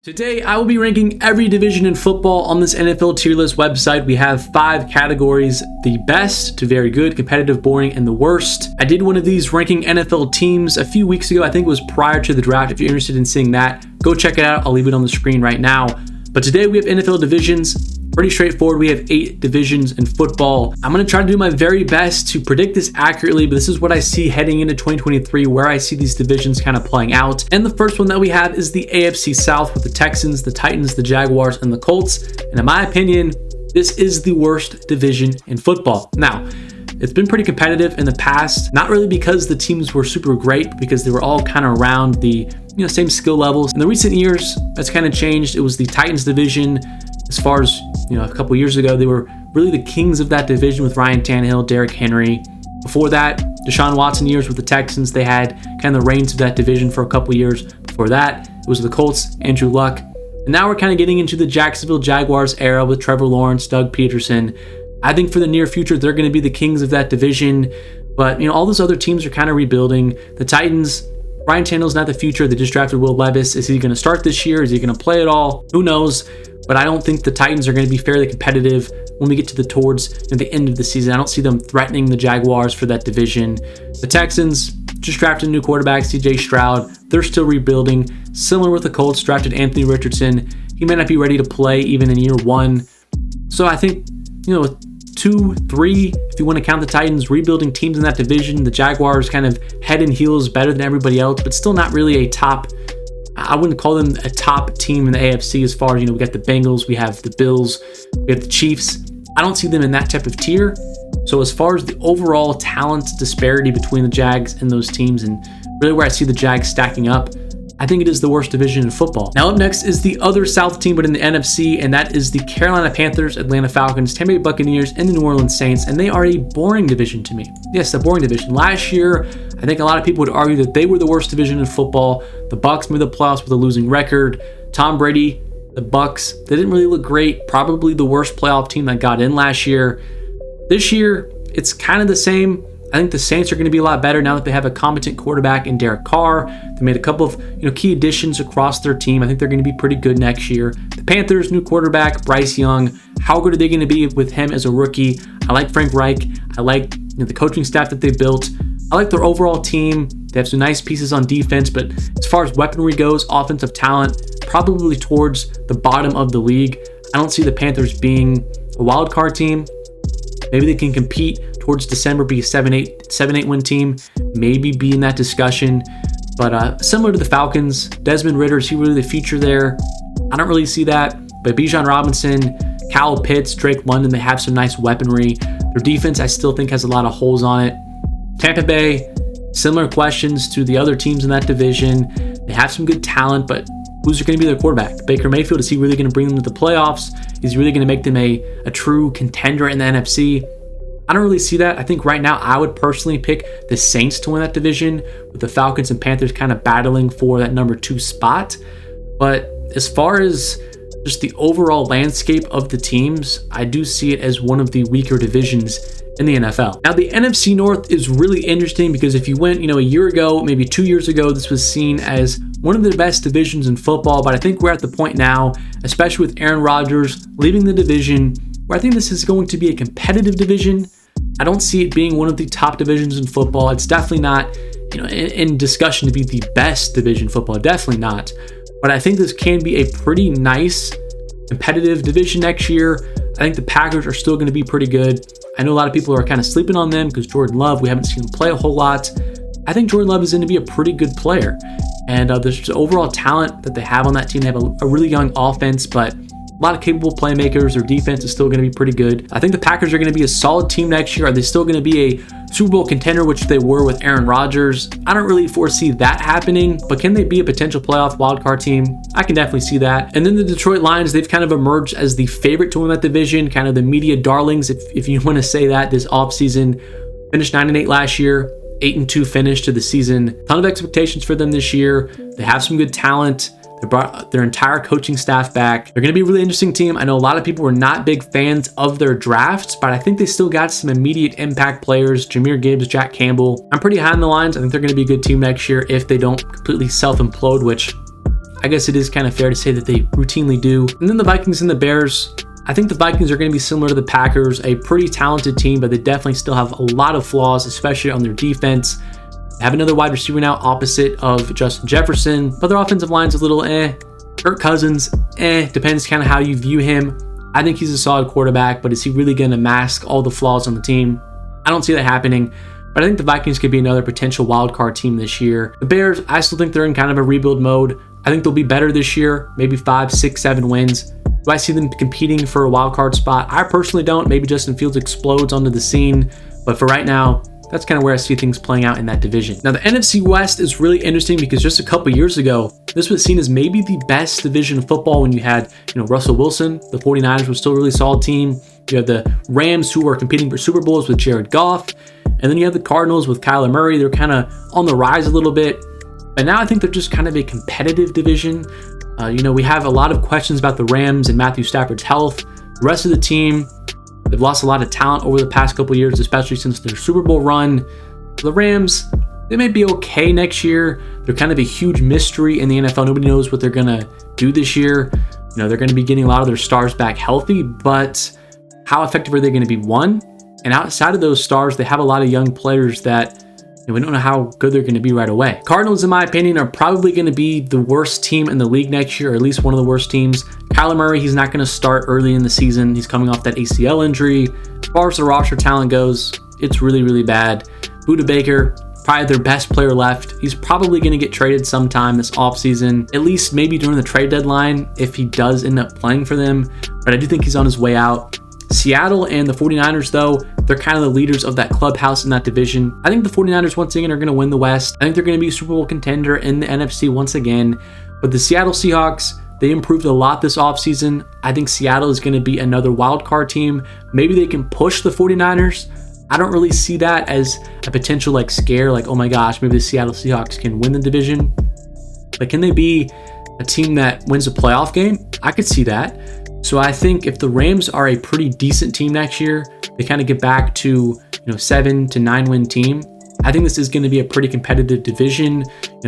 Today, I will be ranking every division in football on this NFL tier list website. We have 5 categories: the best to very good, competitive, boring, and the worst. I did one of these ranking NFL teams a few weeks ago. I think it was prior to the draft. If you're interested in seeing that, go check it out. I'll leave it on the screen right now. But today we have NFL divisions. Pretty straightforward. We have 8 divisions in football. I'm going to try to do my very best to predict this accurately, but this is what I see heading into 2023, where I see these divisions kind of playing out. And the first one that we have is the AFC South with the Texans, the Titans, the Jaguars, and the Colts. And in my opinion, this is the worst division in football. Now, it's been pretty competitive in the past, not really because the teams were super great, but because they were all kind of around the same skill levels. In the recent years, that's kind of changed. It was the Titans division. As far as a couple years ago, they were really the kings of that division with Ryan Tannehill, Derrick Henry. Before that, Deshaun Watson years with the Texans, they had kind of the reins of that division for a couple years. Before that, it was the Colts, Andrew Luck. And now we're kind of getting into the Jacksonville Jaguars era with Trevor Lawrence, Doug Peterson. I think for the near future, they're going to be the kings of that division. But all those other teams are kind of rebuilding. The Titans, Ryan Tannehill's not the future. They just drafted Will Levis. Is he going to start this year? Is he going to play it all? Who knows? But I don't think the Titans are going to be fairly competitive when we get to towards the end of the season. I don't see them threatening the Jaguars for that division. The Texans just drafted a new quarterback, CJ Stroud. They're still rebuilding. Similar with the Colts, drafted Anthony Richardson. He may not be ready to play even in year 1. So I think, 2, 3, if you want to count the Titans, rebuilding teams in that division. The Jaguars kind of head and heels better than everybody else, but still not really a top. I wouldn't call them a top team in the AFC as far as, we got the Bengals, we have the Bills, we have the Chiefs. I don't see them in that type of tier. So as far as the overall talent disparity between the Jags and those teams, and really where I see the Jags stacking up, I think it is the worst division in football. Now up next is the other South team, but in the NFC, and that is the Carolina Panthers, Atlanta Falcons, Tampa Bay Buccaneers, and the New Orleans Saints, and they are a boring division to me. Yes, a boring division. Last year, I think a lot of people would argue that they were the worst division in football. The Bucs made the playoffs with a losing record. Tom Brady, the Bucs, they didn't really look great. Probably the worst playoff team that got in last year. This year, it's kind of the same. I think the Saints are going to be a lot better now that they have a competent quarterback in Derek Carr. They made a couple of key additions across their team. I think they're going to be pretty good next year. The Panthers, new quarterback, Bryce Young. How good are they going to be with him as a rookie? I like Frank Reich. I like the coaching staff that they built. I like their overall team. They have some nice pieces on defense, but as far as weaponry goes, offensive talent, probably towards the bottom of the league. I don't see the Panthers being a wild card team. Maybe they can compete towards December, be a 7-8 win team, maybe be in that discussion. But similar to the Falcons, Desmond Ridder, is he really the future there? I don't really see that. But Bijan Robinson, Kyle Pitts, Drake London, they have some nice weaponry. Their defense, I still think, has a lot of holes on it. Tampa Bay, similar questions to the other teams in that division. They have some good talent, but who's going to be their quarterback? Baker Mayfield, is he really going to bring them to the playoffs? Is he really going to make them a true contender in the NFC? I don't really see that. I think right now I would personally pick the Saints to win that division, with the Falcons and Panthers kind of battling for that number 2 spot. But as far as just the overall landscape of the teams, I do see it as one of the weaker divisions in the NFL. Now, the NFC North is really interesting because if you went, a year ago, maybe 2 years ago, this was seen as one of the best divisions in football. But I think we're at the point now, especially with Aaron Rodgers leaving the division, where I think this is going to be a competitive division. I don't see it being one of the top divisions in football. It's definitely not, in discussion to be the best division in football. Definitely not. But I think this can be a pretty nice competitive division next year. I think the Packers are still going to be pretty good. I know a lot of people are kind of sleeping on them because Jordan Love, we haven't seen him play a whole lot. I think Jordan Love is going to be a pretty good player. And there's overall talent that they have on that team. They have a really young offense, but a lot of capable playmakers. Their defense is still going to be pretty good. I think the Packers are going to be a solid team next year. Are they still going to be a Super Bowl contender, which they were with Aaron Rodgers? I don't really foresee that happening, but can they be a potential playoff wildcard team? I can definitely see that. And then the Detroit Lions, they've kind of emerged as the favorite to win that division, kind of the media darlings, if you want to say that, this offseason. Finished 9-8 last year, 8-2 finish to the season. Ton of expectations for them this year. They have some good talent. They brought their entire coaching staff back. They're going to be a really interesting team. I know a lot of people were not big fans of their drafts, but I think they still got some immediate impact players. Jahmyr Gibbs, Jack Campbell. I'm pretty high on the Lions. I think they're going to be a good team next year if they don't completely self-implode, which I guess it is kind of fair to say that they routinely do. And then the Vikings and the Bears. I think the Vikings are going to be similar to the Packers, a pretty talented team, but they definitely still have a lot of flaws, especially on their defense. They have another wide receiver now opposite of Justin Jefferson, but their offensive line's a little Kirk Cousins, depends kind of how you view him. I think he's a solid quarterback, but is he really going to mask all the flaws on the team? I don't see that happening, but I think the Vikings could be another potential wild card team this year. The Bears, I still think they're in kind of a rebuild mode. I think they'll be better this year, maybe 5, 6, 7 wins. Do I see them competing for a wild card spot? I personally don't. Maybe Justin Fields explodes onto the scene, but for right now, that's kind of where I see things playing out in that division. Now, the NFC West is really interesting because just a couple years ago, this was seen as maybe the best division of football when you had, Russell Wilson. The 49ers were still a really solid team. You have the Rams, who were competing for Super Bowls with Jared Goff. And then you have the Cardinals with Kyler Murray. They're kind of on the rise a little bit. But now I think they're just kind of a competitive division. We have a lot of questions about the Rams and Matthew Stafford's health. The rest of the team, they've lost a lot of talent over the past couple years, especially since their Super Bowl run. The Rams, they may be okay next year. They're kind of a huge mystery in the NFL. Nobody knows what they're going to do this year. They're going to be getting a lot of their stars back healthy, but how effective are they going to be? One, and outside of those stars, they have a lot of young players that we don't know how good they're going to be right away. Cardinals, in my opinion, are probably going to be the worst team in the league next year, or at least one of the worst teams. Kyler Murray, he's not going to start early in the season. He's coming off that ACL injury. As far as the roster talent goes, it's really, really bad. Budda Baker, probably their best player left. He's probably going to get traded sometime this offseason, at least maybe during the trade deadline if he does end up playing for them. But I do think he's on his way out. Seattle and the 49ers, though, they're kind of the leaders of that clubhouse in that division. I think the 49ers, once again, are going to win the West. I think they're going to be a Super Bowl contender in the NFC once again. But the Seattle Seahawks, they improved a lot this offseason. I think Seattle is going to be another wild card team. Maybe they can push the 49ers. I don't really see that as a potential scare, oh my gosh, maybe the Seattle Seahawks can win the division. But can they be a team that wins a playoff game? I could see that. So I think if the Rams are a pretty decent team next year, they kind of get back to 7 to 9 win team. I think this is going to be a pretty competitive division,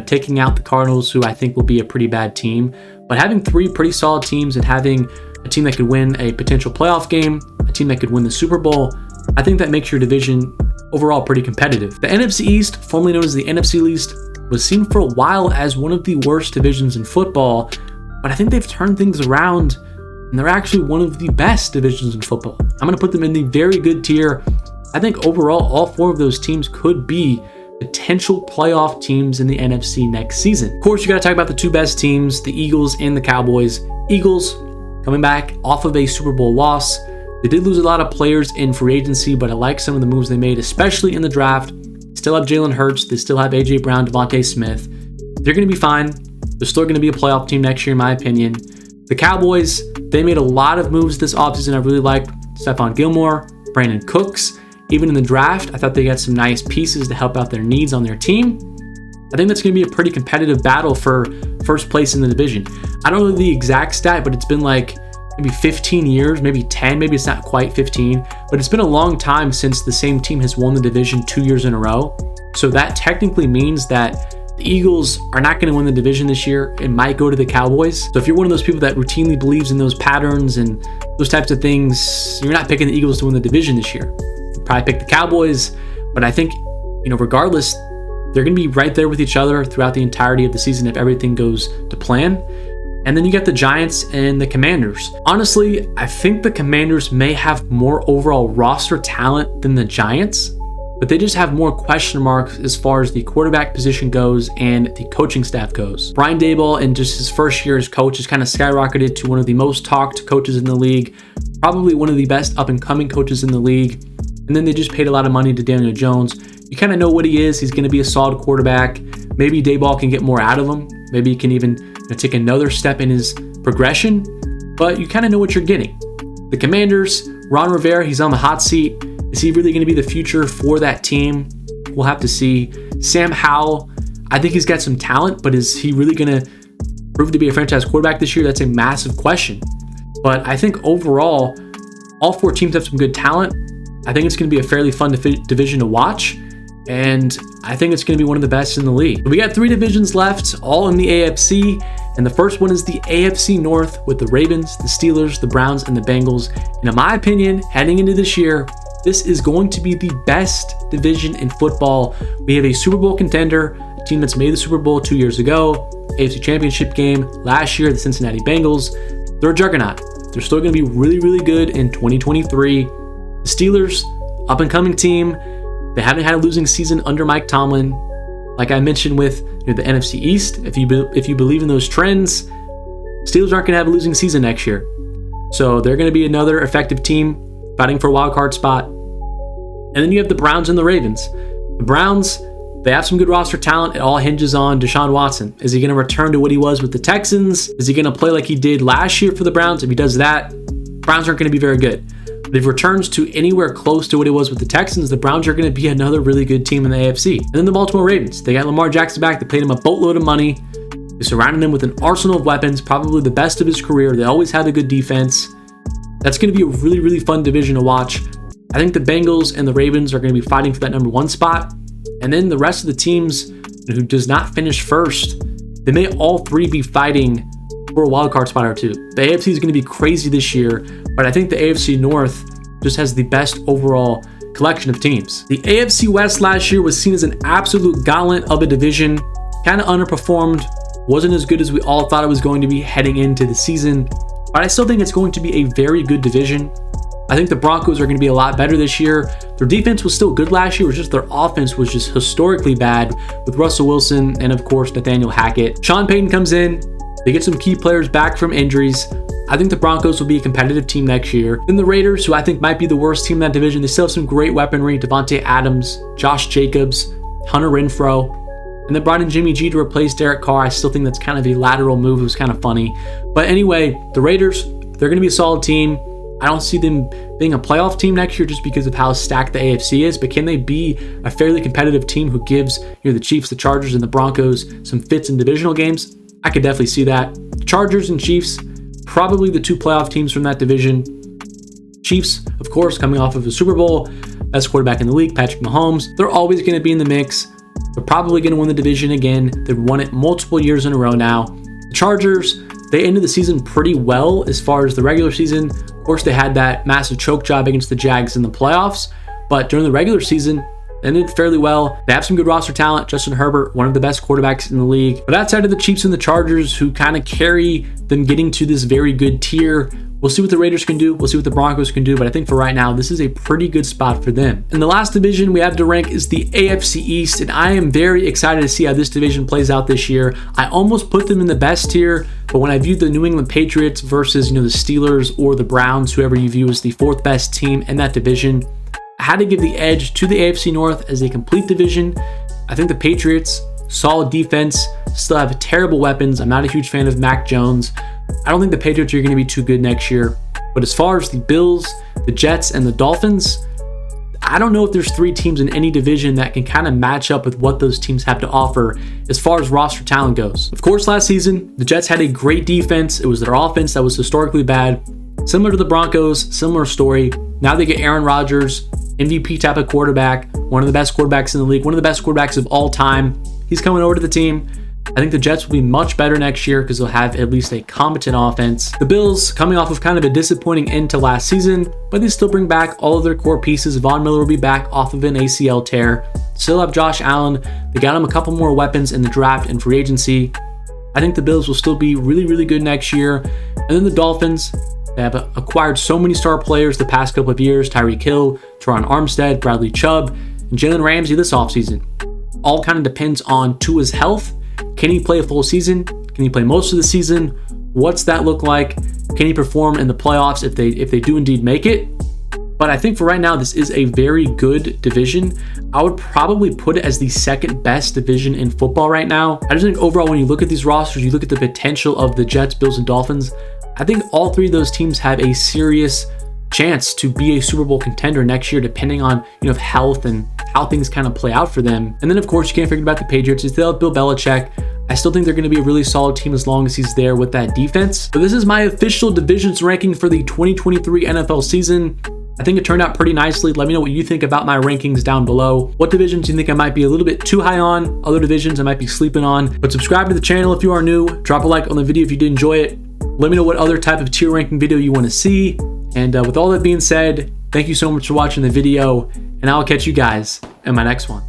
taking out the Cardinals, who I think will be a pretty bad team. But having 3 pretty solid teams and having a team that could win a potential playoff game, a team that could win the Super Bowl, I think that makes your division overall pretty competitive. The NFC East, formerly known as the NFC East, was seen for a while as one of the worst divisions in football, but I think they've turned things around. And they're actually one of the best divisions in football. I'm going to put them in the very good tier. I think overall, all 4 of those teams could be potential playoff teams in the NFC next season. Of course, you got to talk about the 2 best teams, the Eagles and the Cowboys. Eagles coming back off of a Super Bowl loss. They did lose a lot of players in free agency, but I like some of the moves they made, especially in the draft. Still have Jalen Hurts. They still have A.J. Brown, Devontae Smith. They're going to be fine. They're still going to be a playoff team next year, in my opinion. The Cowboys, they made a lot of moves this offseason I really liked. Stephon Gilmore, Brandon Cooks. Even in the draft, I thought they got some nice pieces to help out their needs on their team. I think that's going to be a pretty competitive battle for first place in the division. I don't know the exact stat, but it's been maybe 15 years, maybe 10, maybe it's not quite 15, but it's been a long time since the same team has won the division 2 years in a row. So that technically means that the Eagles are not going to win the division this year. It might go to the Cowboys. So if you're one of those people that routinely believes in those patterns and those types of things, you're not picking the Eagles to win the division this year. You'll probably pick the Cowboys, but I think, regardless, they're going to be right there with each other throughout the entirety of the season if everything goes to plan. And then you got the Giants and the Commanders. Honestly, I think the Commanders may have more overall roster talent than the Giants, but they just have more question marks as far as the quarterback position goes and the coaching staff goes. Brian Daboll, in just his first year as coach, has kind of skyrocketed to one of the most talked coaches in the league, probably one of the best up-and-coming coaches in the league. And then they just paid a lot of money to Daniel Jones. You kind of know what he is. He's going to be a solid quarterback. Maybe Daboll can get more out of him. Maybe he can even take another step in his progression, but you kind of know what you're getting. The Commanders, Ron Rivera, he's on the hot seat. Is he really going to be the future for that team? We'll have to see. Sam Howell, I think he's got some talent, but is he really going to prove to be a franchise quarterback this year? That's a massive question. But I think overall, all 4 teams have some good talent. I think it's going to be a fairly fun division to watch, and I think it's going to be one of the best in the league. We got 3 divisions left, all in the AFC, And the first one is the AFC North with the Ravens, the Steelers, the Browns, and the Bengals. And in my opinion, heading into this year, this is going to be the best division in football. We have a Super Bowl contender, a team that's made the Super Bowl 2 years ago, AFC Championship game last year, the Cincinnati Bengals. They're a juggernaut. They're still going to be really, really good in 2023. The Steelers, up-and-coming team. They haven't had a losing season under Mike Tomlin. Like I mentioned with the NFC East, if you believe in those trends, Steelers aren't going to have a losing season next year. So they're going to be another effective team fighting for a wild card spot. And then you have the Browns and the Ravens. The Browns, they have some good roster talent. It all hinges on Deshaun Watson. Is he going to return to what he was with the Texans? Is he going to play like he did last year for the Browns? If he does that, Browns aren't going to be very good. But if he returns to anywhere close to what he was with the Texans, the Browns are going to be another really good team in the AFC. And then the Baltimore Ravens. They got Lamar Jackson back. They paid him a boatload of money. They surrounded him with an arsenal of weapons, probably the best of his career. They always had a good defense. That's going to be a really, really fun division to watch. I think the Bengals and the Ravens are going to be fighting for that number 1 spot. And then the rest of the teams who does not finish first, they may all three be fighting for a wild card spot or two. The AFC is going to be crazy this year, but I think the AFC North just has the best overall collection of teams. The AFC West last year was seen as an absolute gauntlet of a division, kind of underperformed, wasn't as good as we all thought it was going to be heading into the season, but I still think it's going to be a very good division. I think the Broncos are going to be a lot better this year. Their defense was still good last year, it was just their offense was just historically bad with Russell Wilson and of course Nathaniel Hackett. Sean Payton comes in, they get some key players back from injuries. I think the Broncos will be a competitive team next year. Then the Raiders, who I think might be the worst team in that division, they still have some great weaponry. Devontae Adams, Josh Jacobs, Hunter Renfrow. And then brought in Jimmy G to replace Derek Carr. I still think that's kind of a lateral move. It was kind of funny. But anyway, the Raiders, they're going to be a solid team. I don't see them being a playoff team next year just because of how stacked the AFC is, but can they be a fairly competitive team who gives the Chiefs, the Chargers, and the Broncos some fits in divisional games? I could definitely see that. Chargers and Chiefs, probably the 2 playoff teams from that division. Chiefs, of course, coming off of the Super Bowl, best quarterback in the league, Patrick Mahomes. They're always going to be in the mix. They're probably going to win the division again. They've won it multiple years in a row now. The Chargers, they ended the season pretty well as far as the regular season. Of course, they had that massive choke job against the Jags in the playoffs, but during the regular season, they ended fairly well. They have some good roster talent. Justin Herbert, one of the best quarterbacks in the league. But outside of the Chiefs and the Chargers, who kind of carry them getting to this very good tier, we'll see what the Raiders can do. We'll see what the Broncos can do. But I think for right now, this is a pretty good spot for them. And the last division we have to rank is the AFC East. And I am very excited to see how this division plays out this year. I almost put them in the best tier. But when I viewed the New England Patriots versus, the Steelers or the Browns, whoever you view as the 4th best team in that division, I had to give the edge to the AFC North as a complete division. I think the Patriots, solid defense, still have terrible weapons. I'm not a huge fan of Mac Jones. I don't think the Patriots are going to be too good next year. But as far as the Bills, the Jets, and the Dolphins, I don't know if there's 3 teams in any division that can kind of match up with what those teams have to offer as far as roster talent goes. Of course, last season, the Jets had a great defense. It was their offense that was historically bad. Similar to the Broncos, similar story. Now they get Aaron Rodgers, MVP type of quarterback, one of the best quarterbacks in the league, one of the best quarterbacks of all time. He's coming over to the team. I think the Jets will be much better next year because they'll have at least a competent offense. The Bills, coming off of kind of a disappointing end to last season, but they still bring back all of their core pieces. Von Miller will be back off of an ACL tear. Still have Josh Allen. They got him a couple more weapons in the draft and free agency. I think the Bills will still be really, really good next year. And then the Dolphins, they have acquired so many star players the past couple of years. Tyreek Hill, Teron Armstead, Bradley Chubb, and Jalen Ramsey this offseason. All kind of depends on Tua's health. Can he play a full season? Can he play most of the season? What's that look like? Can he perform in the playoffs if they do indeed make it? But I think for right now, this is a very good division. I would probably put it as the 2nd best division in football right now. I just think overall, when you look at these rosters, you look at the potential of the Jets, Bills, and Dolphins, I think all 3 of those teams have a serious chance to be a Super Bowl contender next year, depending on health and how things kind of play out for them. And then of course you can't forget about the Patriots. They still have Bill Belichick. I still think they're going to be a really solid team as long as he's there with that defense. So this is my official divisions ranking for the 2023 NFL season. I think it turned out pretty nicely. Let me know what you think about my rankings down below. What divisions you think I might be a little bit too high on, other divisions I might be sleeping on. But subscribe to the channel if you are new. Drop a like on the video if you did enjoy it. Let me know what other type of tier ranking video you want to see. And with all that being said, thank you so much for watching the video, and I'll catch you guys in my next one.